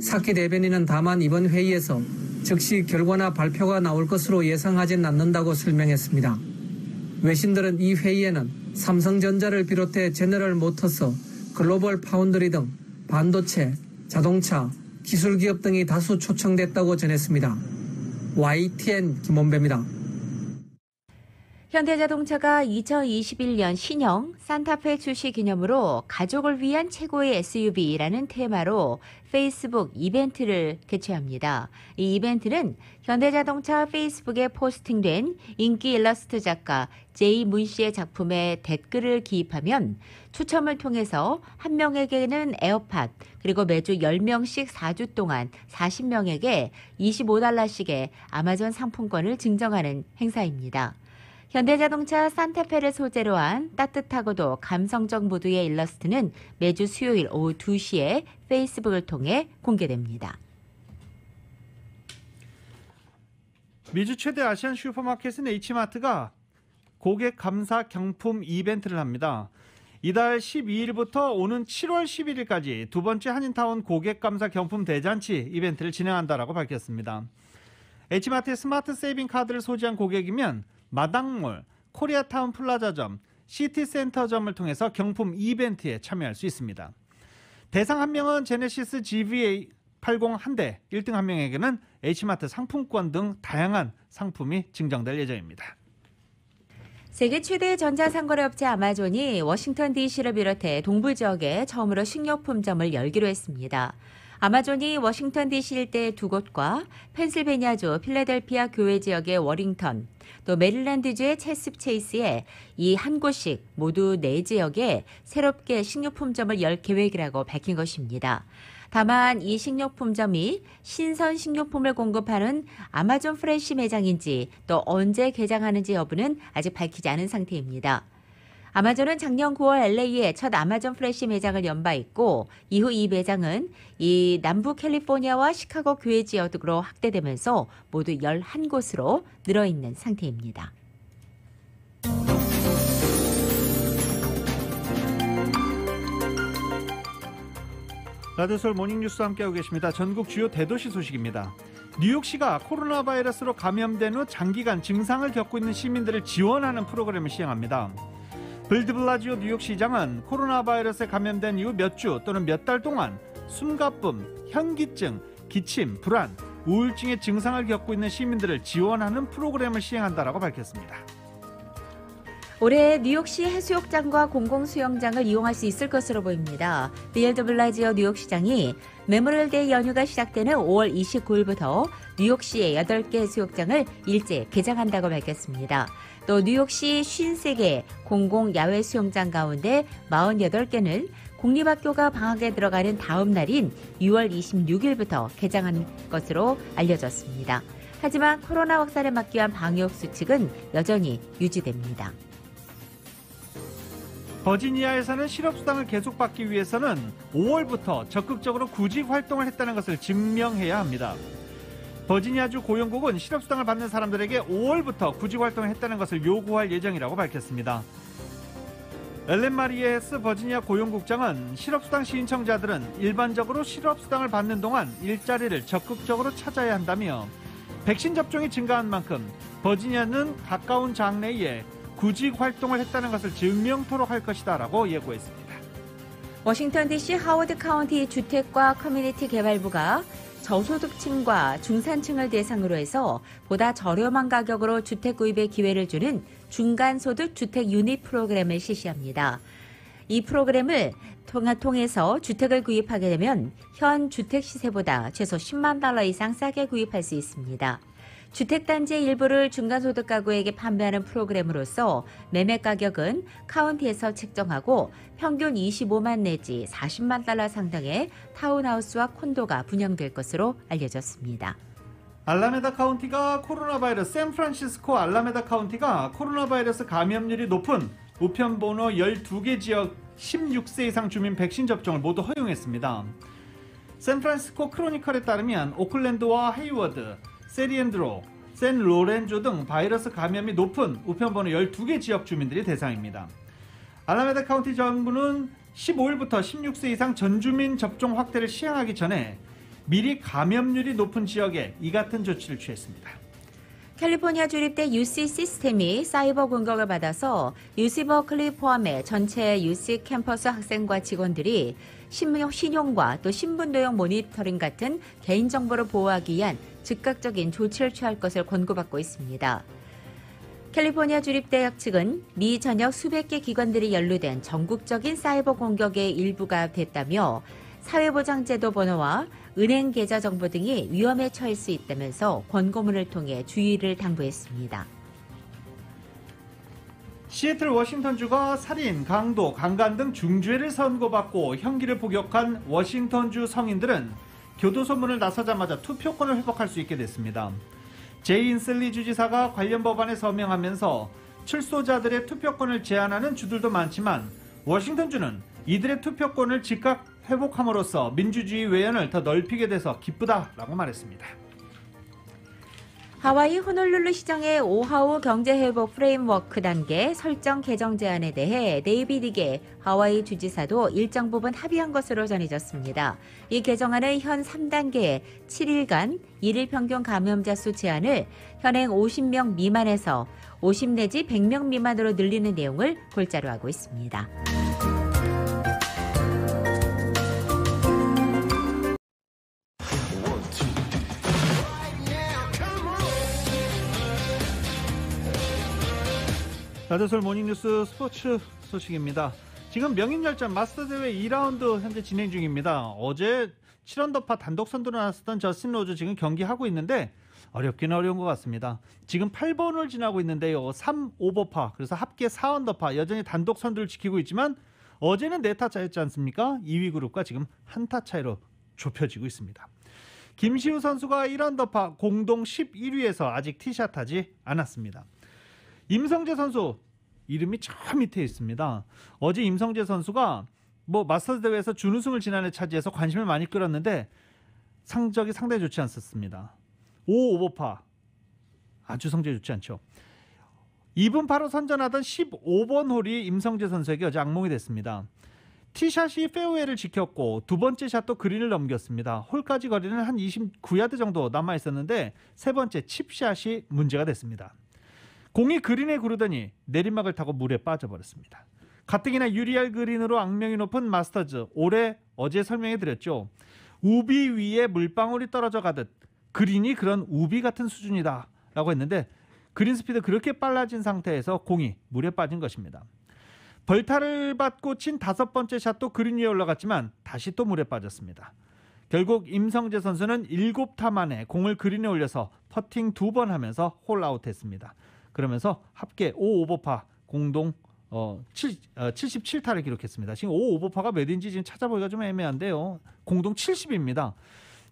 사키 대변인은 다만 이번 회의에서 즉시 결과나 발표가 나올 것으로 예상하진 않는다고 설명했습니다. 외신들은 이 회의에는 삼성전자를 비롯해 제너럴 모터스, 글로벌 파운드리 등 반도체, 자동차, 기술기업 등이 다수 초청됐다고 전했습니다. YTN 김원배입니다. 현대자동차가 2021년 신형 산타페 출시 기념으로 가족을 위한 최고의 SUV라는 테마로 페이스북 이벤트를 개최합니다. 이 이벤트는 현대자동차 페이스북에 포스팅된 인기 일러스트 작가 제이 문 씨의 작품에 댓글을 기입하면 추첨을 통해서 한 명에게는 에어팟, 그리고 매주 10명씩 4주 동안 40명에게 $25씩의 아마존 상품권을 증정하는 행사입니다. 현대자동차 산타페를 소재로 한 따뜻하고도 감성적 무드의 일러스트는 매주 수요일 오후 2시에 페이스북을 통해 공개됩니다. 미주 최대 아시안 슈퍼마켓인 H마트가 고객 감사 경품 이벤트를 합니다. 이달 12일부터 오는 7월 11일까지 두 번째 한인타운 고객 감사 경품 대잔치 이벤트를 진행한다라고 밝혔습니다. H마트의 스마트 세이빙 카드를 소지한 고객이면 마당몰, 코리아타운 플라자점, 시티센터점을 통해서 경품 이벤트에 참여할 수 있습니다. 대상 한 명은 제네시스 GV8 80대 1등 1명에게는 H마트 상품권 등 다양한 상품이 증정될 예정입니다. 세계 최대 전자상거래업체 아마존이 워싱턴 DC를 비롯해 동부 지역에 처음으로 식료품점을 열기로 했습니다. 아마존이 워싱턴 DC 일대 2곳과 펜실베니아주 필라델피아 교외 지역의 워링턴, 또 메릴랜드주의 체스체이스에 이 한 곳씩 모두 4지역에 새롭게 식료품점을 열 계획이라고 밝힌 것입니다. 다만 이 식료품점이 신선 식료품을 공급하는 아마존 프레시 매장인지 또 언제 개장하는지 여부는 아직 밝히지 않은 상태입니다. 아마존은 작년 9월 LA에 첫 아마존 프레시 매장을 연 바 있고 이후 이 매장은 이 남부 캘리포니아와 시카고 교외 지역으로 확대되면서 모두 11곳으로 늘어있는 상태입니다. 라디오서울 모닝뉴스와 함께하고 계십니다. 전국 주요 대도시 소식입니다. 뉴욕시가 코로나 바이러스로 감염된 후 장기간 증상을 겪고 있는 시민들을 지원하는 프로그램을 시행합니다. 빌드블라지오 뉴욕시장은 코로나 바이러스에 감염된 이후 몇 주 또는 몇 달 동안 숨가쁨, 현기증, 기침, 불안, 우울증의 증상을 겪고 있는 시민들을 지원하는 프로그램을 시행한다라고 밝혔습니다. 올해 뉴욕시 해수욕장과 공공수영장을 이용할 수 있을 것으로 보입니다. 빌드블라지오 뉴욕시장이 메모리얼데이 연휴가 시작되는 5월 29일부터 뉴욕시의 8개 해수욕장을 일제 개장한다고 밝혔습니다. 또 뉴욕시 53개 공공 야외 수영장 가운데 48개는 공립학교가 방학에 들어가는 다음 날인 6월 26일부터 개장한 것으로 알려졌습니다. 하지만 코로나 확산에 막기 위한 방역 수칙은 여전히 유지됩니다. 버지니아에서는 실업수당을 계속 받기 위해서는 5월부터 적극적으로 구직 활동을 했다는 것을 증명해야 합니다. 버지니아주 고용국은 실업수당을 받는 사람들에게 5월부터 구직 활동을 했다는 것을 요구할 예정이라고 밝혔습니다. 엘렌 마리에스 버지니아 고용국장은 실업수당 신청자들은 일반적으로 실업수당을 받는 동안 일자리를 적극적으로 찾아야 한다며 백신 접종이 증가한 만큼 버지니아는 가까운 장래에 구직 활동을 했다는 것을 증명토록 할 것이다라고 예고했습니다. 워싱턴 DC 하워드 카운티 주택과 커뮤니티 개발부가 저소득층과 중산층을 대상으로 해서 보다 저렴한 가격으로 주택 구입의 기회를 주는 중간소득 주택 유닛 프로그램을 실시합니다. 이 프로그램을 통해서 주택을 구입하게 되면 현 주택 시세보다 최소 $10만 이상 싸게 구입할 수 있습니다. 주택단지의 일부를 중간소득 가구에게 판매하는 프로그램으로서 매매 가격은 카운티에서 책정하고 평균 25만 내지 $40만 상당의 타운하우스와 콘도가 분양될 것으로 알려졌습니다. 알라메다 카운티가 코로나 바이러스 샌프란시스코 알라메다 카운티가 코로나 바이러스 감염률이 높은 우편번호 12개 지역 16세 이상 주민 백신 접종을 모두 허용했습니다. 샌프란시스코 크로니컬에 따르면 오클랜드와 헤이워드, 세리앤드로, 샌로렌조 등 바이러스 감염이 높은 우편번호 12개 지역 주민들이 대상입니다. 알라메다 카운티 정부는 15일부터 16세 이상 전주민 접종 확대를 시행하기 전에 미리 감염률이 높은 지역에 이 같은 조치를 취했습니다. 캘리포니아 주립대 UC 시스템이 사이버 공격을 받아서 UC 버클리 포함해 전체 UC 캠퍼스 학생과 직원들이 신용과 또 신분도용 모니터링 같은 개인정보를 보호하기 위한 즉각적인 조치를 취할 것을 권고받고 있습니다. 캘리포니아 주립대학 측은 미 전역 수백 개 기관들이 연루된 전국적인 사이버 공격의 일부가 됐다며 사회보장제도 번호와 은행 계좌 정보 등이 위험에 처할 수 있다면서 권고문을 통해 주의를 당부했습니다. 시애틀 워싱턴주가 살인, 강도, 강간 등 중죄를 선고받고 형기를 복역한 워싱턴주 성인들은 교도소문을 나서자마자 투표권을 회복할 수 있게 됐습니다. 제이 인슬리 주지사가 관련 법안에 서명하면서 출소자들의 투표권을 제한하는 주들도 많지만 워싱턴주는 이들의 투표권을 즉각 회복함으로써 민주주의 외연을 더 넓히게 돼서 기쁘다라고 말했습니다. 하와이 호놀룰루 시장의 오하우 경제회복 프레임워크 단계 설정 개정 제안에 대해 데이비드 이게 하와이 주지사도 일정 부분 합의한 것으로 전해졌습니다. 이 개정안은 현 3단계의 7일간 1일 평균 감염자 수 제한을 현행 50명 미만에서 50 내지 100명 미만으로 늘리는 내용을 골자로 하고 있습니다. 라디오솔 모닝뉴스 스포츠 소식입니다. 지금 명인열전 마스터 대회 2라운드 현재 진행 중입니다. 어제 7언더파 단독 선두로 나섰던 저스틴 로즈 지금 경기하고 있는데 어렵긴 어려운 것 같습니다. 지금 8번을 지나고 있는데요. 3오버파, 그래서 합계 4언더파, 여전히 단독 선두를 지키고 있지만 어제는 4타 차였지 않습니까? 2위 그룹과 지금 1타 차이로 좁혀지고 있습니다. 김시우 선수가 1언더파 공동 11위에서 아직 티샷하지 않았습니다. 임성재 선수 이름이 저 밑에 있습니다. 어제 임성재 선수가 마스터즈 대회에서 준우승을 지난해 차지해서 관심을 많이 끌었는데 성적이 상당히 좋지 않았습니다. 5오버파 아주 성적이 좋지 않죠. 2분 8호 선전하던 15번 홀이 임성재 선수에게 어제 악몽이 됐습니다. 티샷이 페어웨이를 지켰고 두 번째 샷도 그린을 넘겼습니다. 홀까지 거리는 한 29야드 정도 남아있었는데 세 번째 칩샷이 문제가 됐습니다. 공이 그린에 구르더니 내리막을 타고 물에 빠져버렸습니다. 가뜩이나 유리알 그린으로 악명이 높은 마스터즈, 올해 어제 설명해드렸죠. 우비 위에 물방울이 떨어져 가듯 그린이 그런 우비 같은 수준이다 라고 했는데 그린 스피드 그렇게 빨라진 상태에서 공이 물에 빠진 것입니다. 벌타를 받고 친 5번째 샷도 그린 위에 올라갔지만 다시 또 물에 빠졌습니다. 결국 임성재 선수는 7타 만에 공을 그린에 올려서 퍼팅 2번 하면서 홀아웃했습니다. 그러면서 합계 5오버파 공동 77타를 기록했습니다. 지금 5오버파가 몇인지 지금 찾아보기가 좀 애매한데요. 공동 70입니다.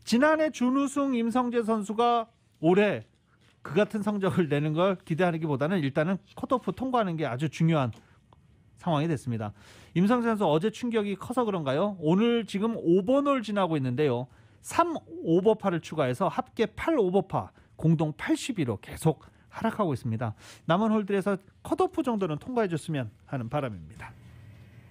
지난해 준우승 임성재 선수가 올해 그 같은 성적을 내는 걸 기대하기보다는 일단은 컷오프 통과하는 게 아주 중요한 상황이 됐습니다. 임성재 선수 어제 충격이 커서 그런가요? 오늘 지금 5번 홀 지나고 있는데요. 3오버파를 추가해서 합계 8오버파 공동 82로 계속 하락하고 있습니다. 남은 홀들에서 컷오프 정도는 통과해줬으면 하는 바람입니다.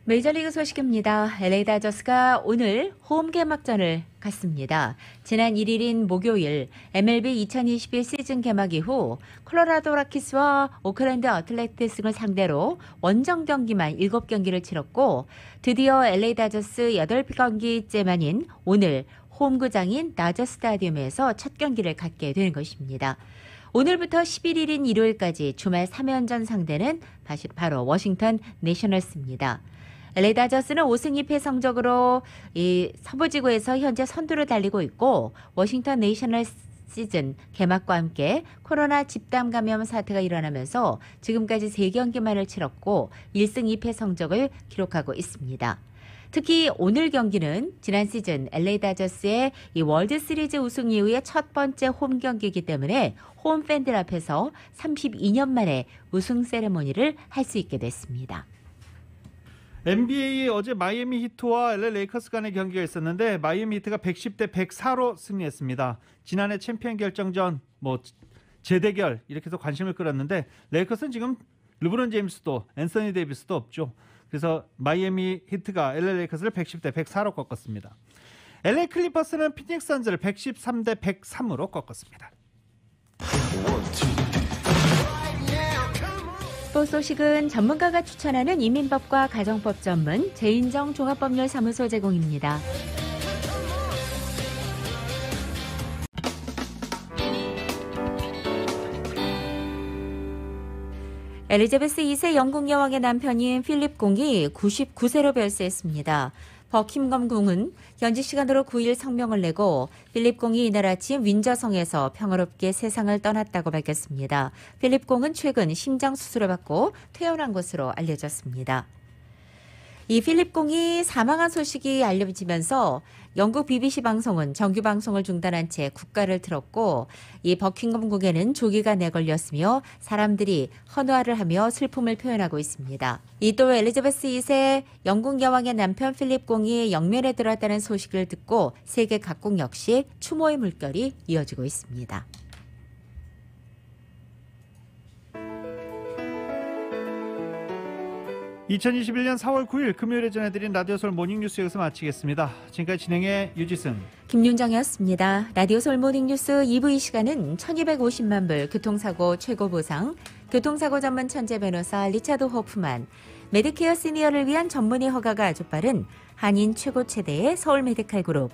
메이저리그 소식입니다. LA 다저스가 오늘 홈 개막전을 갖습니다. 지난 1일인 목요일 MLB 2021 시즌 개막 이후 콜로라도 로키스와 오클랜드 어틀레티스를 상대로 원정 경기만 7경기를 치렀고 드디어 LA 다저스 8경기째 만인 오늘 홈구장인 다저 스타디움에서 첫 경기를 갖게 되는 것입니다. 오늘부터 11일인 일요일까지 주말 3연전 상대는 바로 워싱턴 내셔널스입니다. LA 다저스는 5승 2패 성적으로 이 서부지구에서 현재 선두를 달리고 있고 워싱턴 내셔널스 시즌 개막과 함께 코로나 집단 감염 사태가 일어나면서 지금까지 3경기만을 치렀고 1승 2패 성적을 기록하고 있습니다. 특히 오늘 경기는 지난 시즌 LA 다저스의 이 월드 시리즈 우승 이후의 첫 번째 홈 경기이기 때문에 홈 팬들 앞에서 32년 만에 우승 세레모니를 할 수 있게 됐습니다. NBA 어제 마이애미 히트와 LA 레이커스 간의 경기가 있었는데 마이애미 히트가 110대 104로 승리했습니다. 지난해 챔피언 결정전 재대결 이렇게 해서 관심을 끌었는데 레이커스는 지금 르브론 제임스도 앤서니 데이비스도 없죠. 그래서 마이애미 히트가 LA 레이커스를 110대 104로 꺾었습니다. LA 클리퍼스는 피닉스 선즈를 113대 103으로 꺾었습니다. 스포츠 소식은 전문가가 추천하는 이민법과 가정법 전문 재인정 종합법률사무소 제공입니다. 엘리자베스 2세 영국 여왕의 남편인 필립 공이 99세로 별세했습니다. 버킹엄 궁은 현지 시간으로 9일 성명을 내고 필립 공이 이날 아침 윈저성에서 평화롭게 세상을 떠났다고 밝혔습니다. 필립 공은 최근 심장 수술을 받고 퇴원한 것으로 알려졌습니다. 이 필립 공이 사망한 소식이 알려지면서 영국 BBC 방송은 정규 방송을 중단한 채 국가를 틀었고 이 버킹엄 궁에는 조기가 내걸렸으며 사람들이 헌화를 하며 슬픔을 표현하고 있습니다. 이 또 엘리자베스 2세 영국 여왕의 남편 필립 공이 영면에 들어왔다는 소식을 듣고 세계 각국 역시 추모의 물결이 이어지고 있습니다. (2021년 4월 9일) 금요일에 전해드린 라디오솔 모닝뉴스 여기서 마치겠습니다. 지금까지 진행의 유지승, 김윤정이었습니다. 라디오솔 모닝뉴스 2부 이 시간은 1250만 불 교통사고 최고 보상, 교통사고 전문 천재 변호사 리차드 호프만, 메디케어 시니어를 위한 전문의 허가가 아주 빠른 한인 최고 최대의 서울 메디칼 그룹,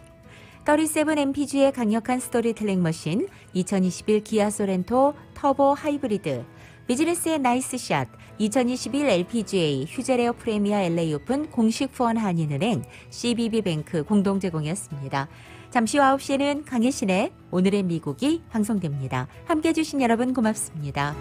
37MPG의 강력한 스토리텔링 머신 2021 기아 소렌토 터보 하이브리드, 비즈니스의 나이스 샷, 2021 LPGA 휴재레어 프리미어 LA 오픈 공식 후원 한인은행, CBB뱅크 공동 제공이었습니다. 잠시 후 9시에는 강혜신의 오늘의 미국이 방송됩니다. 함께해 주신 여러분 고맙습니다.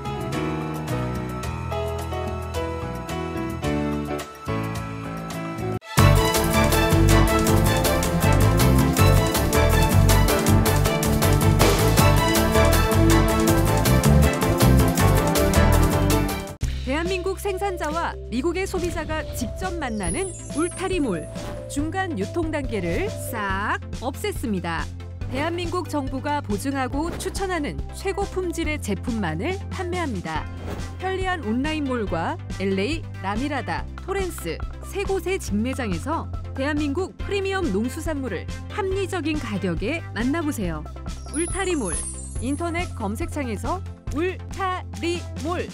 대한민국 생산자와 미국의 소비자가 직접 만나는 울타리몰. 중간 유통 단계를 싹 없앴습니다. 대한민국 정부가 보증하고 추천하는 최고 품질의 제품만을 판매합니다. 편리한 온라인몰과 LA, 라미라다, 토렌스 세 곳의 직매장에서 대한민국 프리미엄 농수산물을 합리적인 가격에 만나보세요. 울타리몰. 인터넷 검색창에서 울타리몰